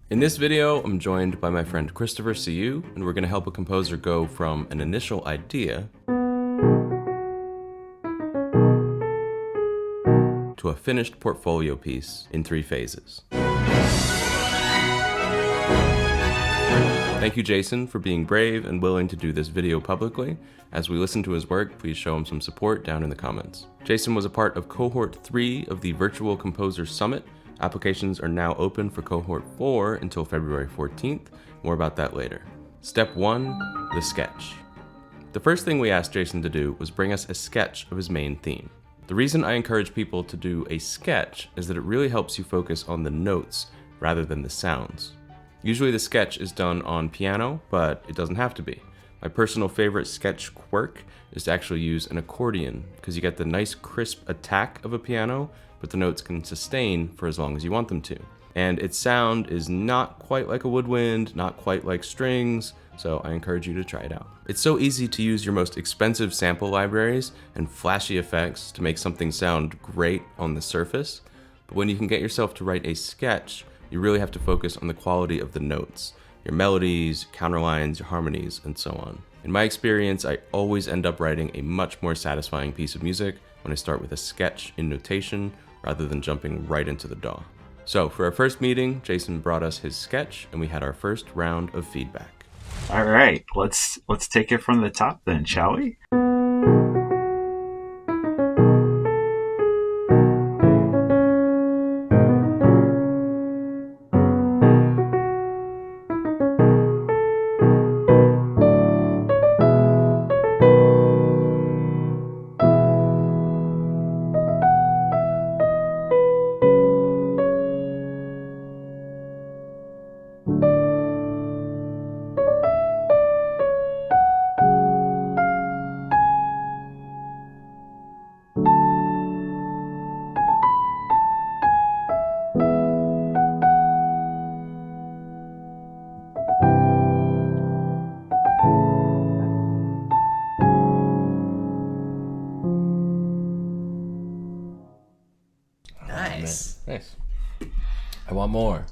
In this video, I'm joined by my friend Christopher CU, and we're going to help a composer go from an initial idea to a finished portfolio piece in 3 phases. Thank you, Jason, for being brave and willing to do this video publicly. As we listen to his work, please show him some support down in the comments. Jason was a part of Cohort 3 of the Virtual Composer Summit. Applications are now open for Cohort 4 until February 14th. More about that later. Step 1, the sketch. The first thing we asked Jason to do was bring us a sketch of his main theme. The reason I encourage people to do a sketch is that it really helps you focus on the notes rather than the sounds. Usually the sketch is done on piano, but it doesn't have to be. My personal favorite sketch quirk is to actually use an accordion, because you get the nice crisp attack of a piano, but the notes can sustain for as long as you want them to. And its sound is not quite like a woodwind, not quite like strings, so I encourage you to try it out. It's so easy to use your most expensive sample libraries and flashy effects to make something sound great on the surface, but when you can get yourself to write a sketch, you really have to focus on the quality of the notes, your melodies, counterlines, your harmonies, and so on. In my experience, I always end up writing a much more satisfying piece of music when I start with a sketch in notation rather than jumping right into the DAW. So for our first meeting, Jason brought us his sketch and we had our first round of feedback. All right, let's take it from the top then, shall we? Nice. Nice. I want more.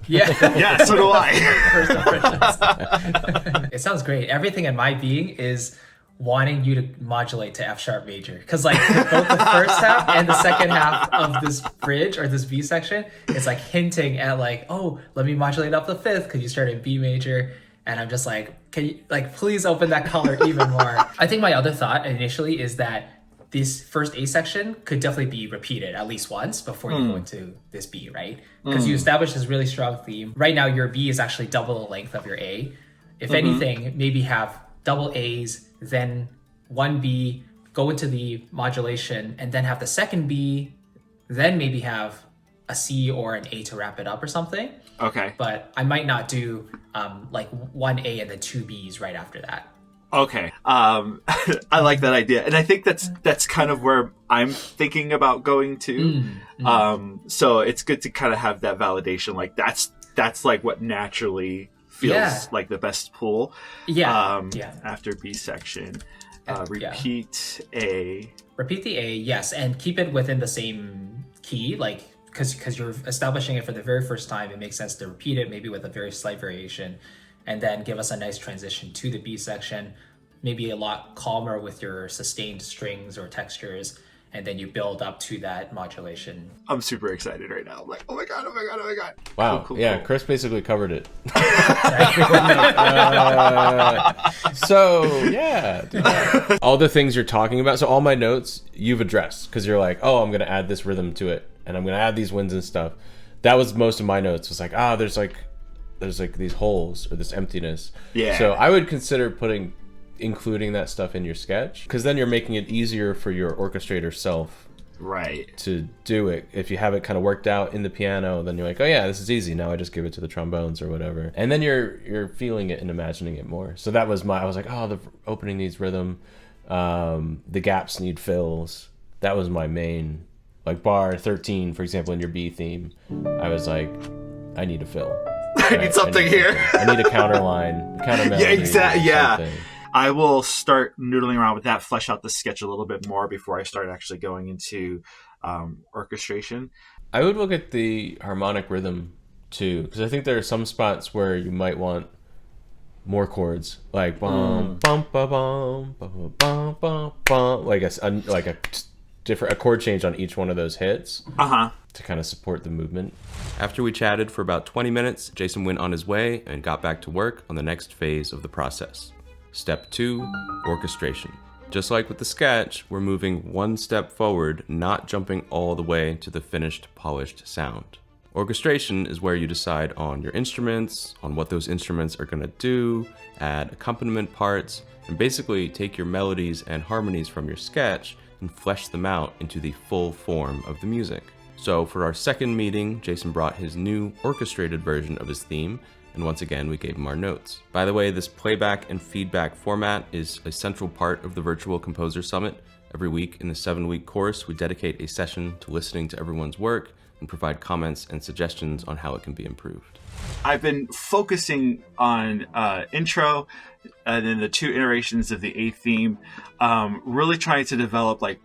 Yeah. Yeah, so do I. First impressions. It sounds great. Everything in my being is wanting you to modulate to F sharp major. Because like both the first half and the second half of this bridge or this B section, it's like hinting at like, oh, let me modulate up the fifth because you started in B major. And I'm just like, can you like please open that color even more? I think my other thought initially is that this first A section could definitely be repeated at least once before you go into this B, right? Because you establish this really strong theme. Right now, your B is actually double the length of your A. If anything, maybe have double A's, then one B, go into the modulation, and then have the second B, then maybe have a C or an A to wrap it up or something. Okay. But I might not do like one A and then 2 B's right after that. Okay. I like that idea. And I think that's kind of where I'm thinking about going to. So it's good to kind of have that validation. Like that's like what naturally feels like the best pull. After B section. Repeat A. Repeat the A, yes. And keep it within the same key, like because you're establishing it for the very first time, it makes sense to repeat it, maybe with a very slight variation, and then give us a nice transition to the B section, maybe a lot calmer with your sustained strings or textures, and then you build up to that modulation. I'm super excited right now. I'm like, oh my God. Wow. Cool. Chris basically covered it. All the things you're talking about. So all my notes you've addressed because you're like, oh, I'm going to add this rhythm to it. And I'm going to add these winds and stuff. That was most of my notes. Was like, there's like these holes or this emptiness. Yeah. So I would consider including that stuff in your sketch, because then you're making it easier for your orchestrator self to do it. If you have it kind of worked out in the piano, then you're like, oh yeah, this is easy. Now I just give it to the trombones or whatever. And then you're feeling it and imagining it more. So that was I was like, the opening needs rhythm. The gaps need fills. That was my main, like bar 13, for example, in your B theme. I was like, I need a fill. I need something here. I need a counter line, counter melody. Yeah, exactly. Yeah. Something. I will start noodling around with that, flesh out the sketch a little bit more before I start actually going into orchestration. I would look at the harmonic rhythm too, because I think there are some spots where you might want more chords, like bum bum ba bum bum bum bum bum, like a different chord change on each one of those hits. To kind of support the movement. After we chatted for about 20 minutes, Jason went on his way and got back to work on the next phase of the process. Step 2, orchestration. Just like with the sketch, we're moving one step forward, not jumping all the way to the finished, polished sound. Orchestration is where you decide on your instruments, on what those instruments are going to do, add accompaniment parts, and basically take your melodies and harmonies from your sketch and flesh them out into the full form of the music. So for our second meeting, Jason brought his new orchestrated version of his theme, and once again we gave him our notes. By the way, this playback and feedback format is a central part of the Virtual Composer Summit. Every week in the 7-week course, we dedicate a session to listening to everyone's work and provide comments and suggestions on how it can be improved. I've been focusing on intro and then the 2 iterations of the A theme, really trying to develop like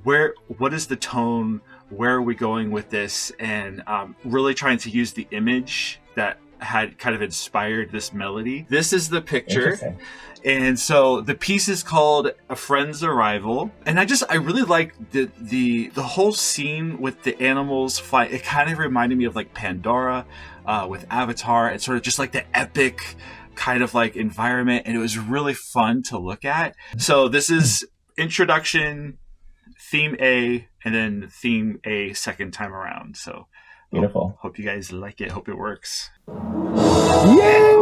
what is the tone, where are we going with this, and really trying to use the image that had kind of inspired this melody. This is the picture. And so the piece is called A Friend's Arrival. And I really like the whole scene with the animals fight. It kind of reminded me of like Pandora with Avatar. It's sort of just like the epic kind of like environment. And it was really fun to look at. So this is introduction, theme A, and then theme A second time around. So beautiful. Hope you guys like it. Hope it works. Yay!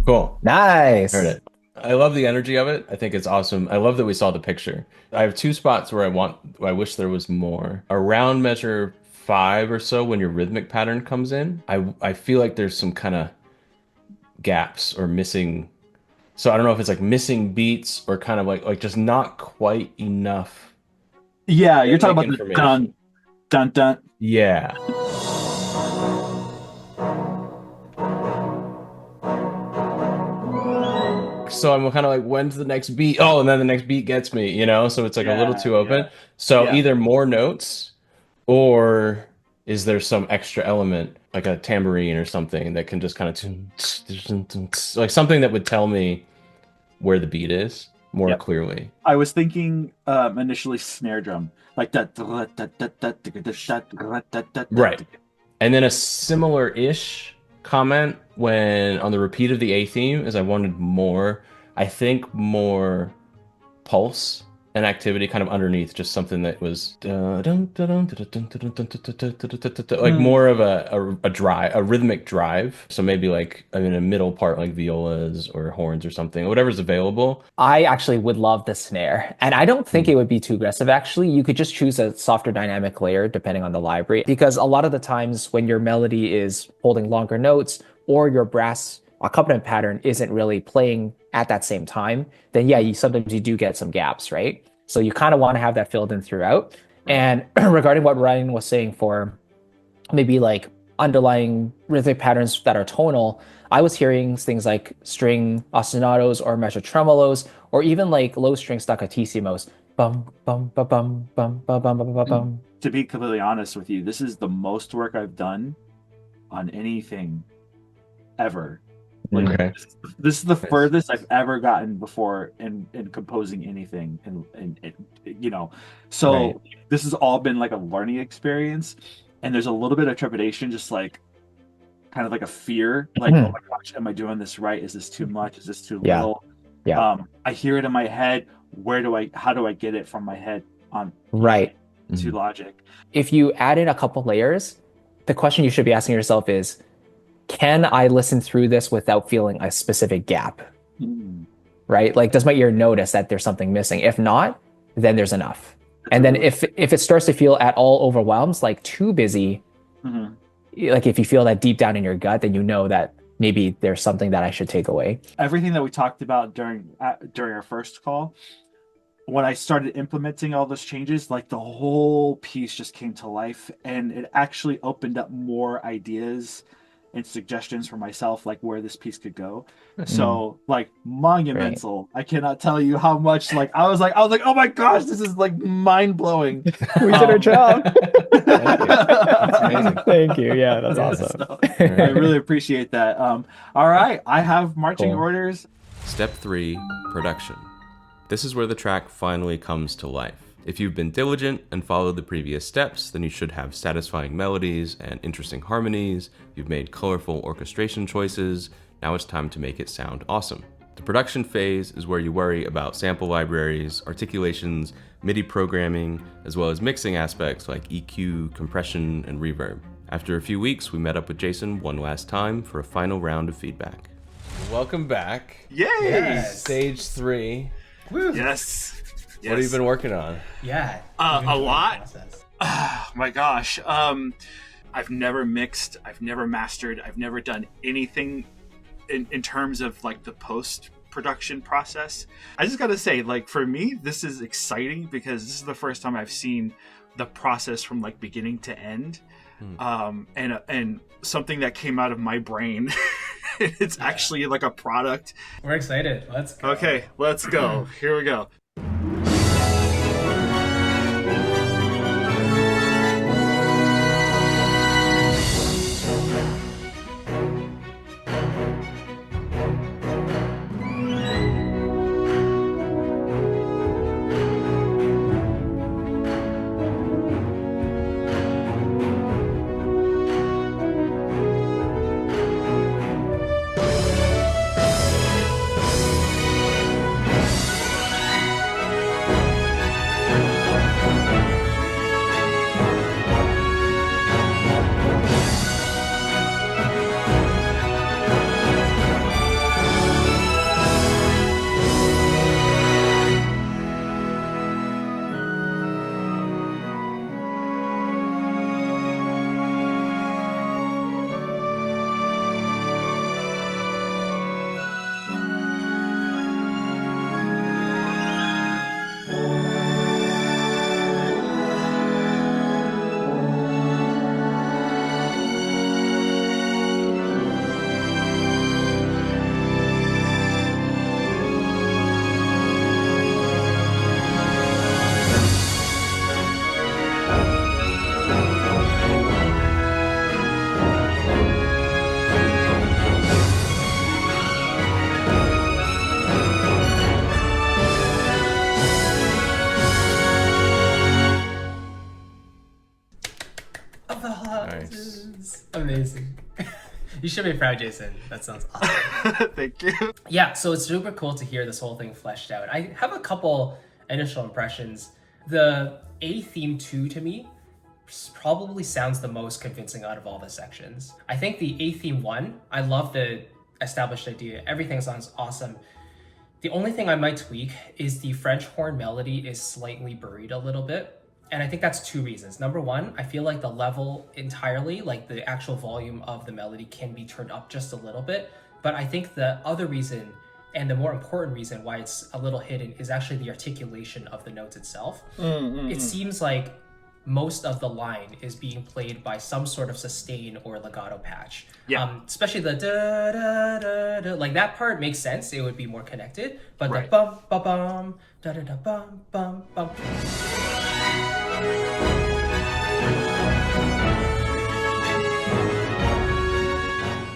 Cool. Nice. Heard it. I love the energy of it. I think it's awesome. I love that we saw the picture. I have 2 spots where I wish there was more. Around measure 5 or so, when your rhythmic pattern comes in, I feel like there's some kind of gaps or missing. So I don't know if it's like missing beats or kind of like just not quite enough. Yeah, you're talking about the dun dun dun. Yeah. So I'm kind of like, when's the next beat? Oh, and then the next beat gets me, you know? So it's like a little too open. Yeah. So either more notes, or is there some extra element, like a tambourine or something that can just kind of, like something that would tell me where the beat is more clearly. I was thinking initially snare drum, like that. Right. And then a similar-ish comment when on the repeat of the A theme is I wanted more, I think more pulse and activity kind of underneath, just something that was like more of a drive, a rhythmic drive. So maybe like a middle part like violas or horns or something, whatever's available. I actually would love the snare, and I don't think it would be too aggressive. Actually, you could just choose a softer dynamic layer depending on the library, because a lot of the times when your melody is holding longer notes or your brass accompaniment pattern isn't really playing at that same time, then sometimes you do get some gaps, right? So you kind of want to have that filled in throughout. And regarding what Ryan was saying for maybe like underlying rhythmic patterns that are tonal, I was hearing things like string ostinatos or measure tremolos, or even like low string staccatissimo. Bum bum ba bum bum ba bum ba bum. To be completely honest with you, this is the most work I've done on anything ever. Like, okay. This is the furthest I've ever gotten before in composing anything, and so this has all been like a learning experience, and there's a little bit of trepidation, just like kind of like a fear, like oh my gosh, am I doing this right? Is this too much? Is this too little? I hear it in my head. How do I get it from my head on to Logic? If you add in a couple layers, the question you should be asking yourself is, can I listen through this without feeling a specific gap? Mm. Right? Like, does my ear notice that there's something missing? If not, then there's enough. And then if it starts to feel at all overwhelmed, like too busy, Mhm. like if you feel that deep down in your gut, then you know that maybe there's something that I should take away. Everything that we talked about during our first call, when I started implementing all those changes, like the whole piece just came to life, and it actually opened up more ideas and suggestions for myself, like where this piece could go. So like monumental. I cannot tell you how much, like I was like, oh my gosh, this is like mind blowing. We did our job. That's amazing. Thank you. Yeah, that's awesome. So, I really appreciate that. All right, I have marching Cool. orders. Step 3, production. This is where the track finally comes to life. If you've been diligent and followed the previous steps, then you should have satisfying melodies and interesting harmonies. You've made colorful orchestration choices. Now it's time to make it sound awesome. The production phase is where you worry about sample libraries, articulations, MIDI programming, as well as mixing aspects like EQ, compression, and reverb. After a few weeks, we met up with Jason one last time for a final round of feedback. Welcome back. Yay! Yes. Stage 3. Woo. Yes. What have you been working on? Yeah. A lot. Process. Oh my gosh. I've never mixed, I've never mastered, I've never done anything in terms of like the post-production process. I just gotta say, like for me, this is exciting because this is the first time I've seen the process from like beginning to end. And something that came out of my brain. It's actually like a product. We're excited. Let's go. Okay, let's go. Here we go. Nice. Amazing. You should be proud, Jason. That sounds awesome. Thank you. Yeah, so it's super cool to hear this whole thing fleshed out. I have a couple initial impressions. The A theme 2 to me probably sounds the most convincing out of all the sections. I think the A theme 1, I love the established idea. Everything sounds awesome. The only thing I might tweak is the French horn melody is slightly buried a little bit. And I think that's two reasons. Number one, I feel like the level entirely, like the actual volume of the melody can be turned up just a little bit. But I think the other reason, and the more important reason why it's a little hidden, is actually the articulation of the notes itself. It seems like most of the line is being played by some sort of sustain or legato patch. Yeah. Especially the da da da da, like that part makes sense. It would be more connected. But Right. the bum ba bum da da da bum bum bum.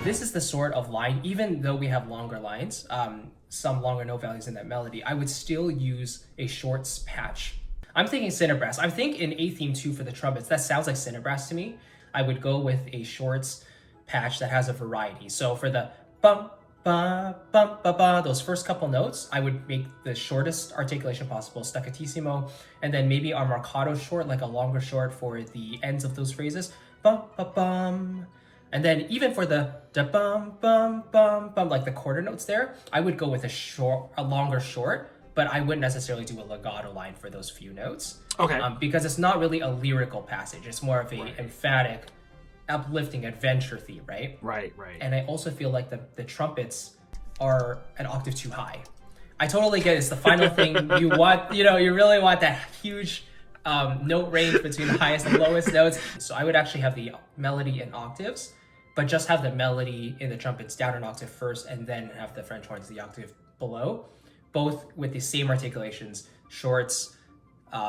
This is the sort of line, even though we have longer lines, some longer note values in that melody, I would still use a shorts patch. I'm thinking Cinebrass. I think in A theme 2 for the trumpets, that sounds like Cinebrass to me. I would go with a shorts patch that has a variety. So for the bum, ba, bum, ba, ba, those first couple notes, I would make the shortest articulation possible, staccatissimo, and then maybe our marcato short, like a longer short for the ends of those phrases. Bum, ba, bum, And then even for the bum bum bum bum, like the quarter notes there, I would go with a longer short, but I wouldn't necessarily do a legato line for those few notes. Okay. Because it's not really a lyrical passage. It's more of a emphatic, uplifting adventure theme, right? Right. And I also feel like the trumpets are an octave too high. I totally get it's the final thing you want, you really want that huge note range between the highest and lowest notes. So I would actually have the melody in octaves, but just have the melody in the trumpets down an octave first, and then have the French horns the octave below, both with the same articulations, shorts,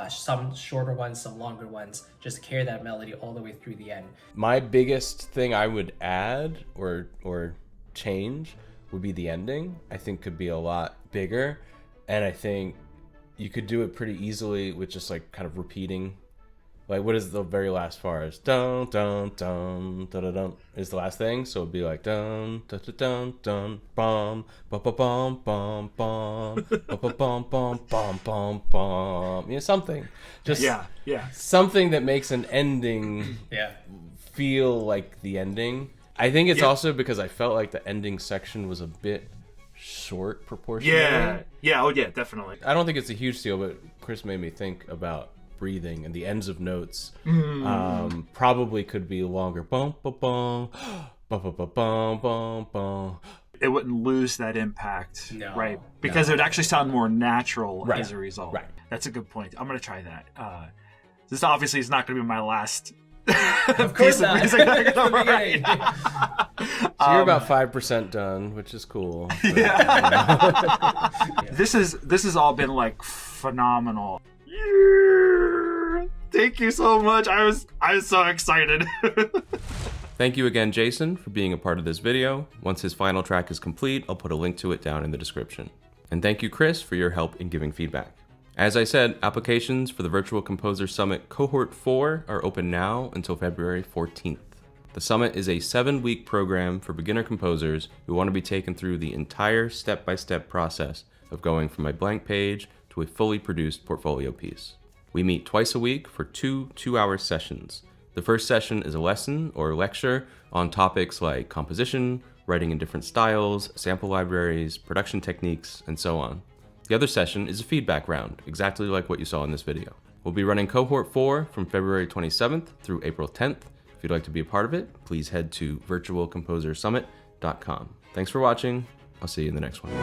some shorter ones, some longer ones, just carry that melody all the way through the end. My biggest thing I would add or change would be the ending. I think could be a lot bigger, and I think you could do it pretty easily with just like kind of repeating. Like, what is the very last bar? Is dun dun dun dun dun dun is the last thing, so it'd be like dun dun dun dun dun bum bum bum bum bum bum bum bum bum bum bum. Something. Just something that makes an ending feel like the ending. I think it's also because I felt like the ending section was a bit short proportionally. Yeah, definitely. I don't think it's a huge deal, but Chris made me think about breathing, and the ends of notes probably could be longer. Bum bum bum bum bum bum bum bum. It wouldn't lose that impact, right? Because it would actually sound more natural as a result. Right. That's a good point. I'm gonna try that. This obviously is not gonna be my last of course not. Music that I'm gonna write. So you're about 5% done, which is cool. But, This has all been like phenomenal. Thank you so much. I was so excited. Thank you again, Jason, for being a part of this video. Once his final track is complete, I'll put a link to it down in the description. And thank you, Chris, for your help in giving feedback. As I said, applications for the Virtual Composer Summit Cohort 4 are open now until February 14th. The Summit is a 7-week program for beginner composers who want to be taken through the entire step-by-step process of going from a blank page to a fully produced portfolio piece. We meet twice a week for 2 2-hour sessions. The first session is a lesson or lecture on topics like composition, writing in different styles, sample libraries, production techniques, and so on. The other session is a feedback round, exactly like what you saw in this video. We'll be running Cohort 4 from February 27th through April 10th. If you'd like to be a part of it, please head to virtualcomposersummit.com. Thanks for watching. I'll see you in the next one.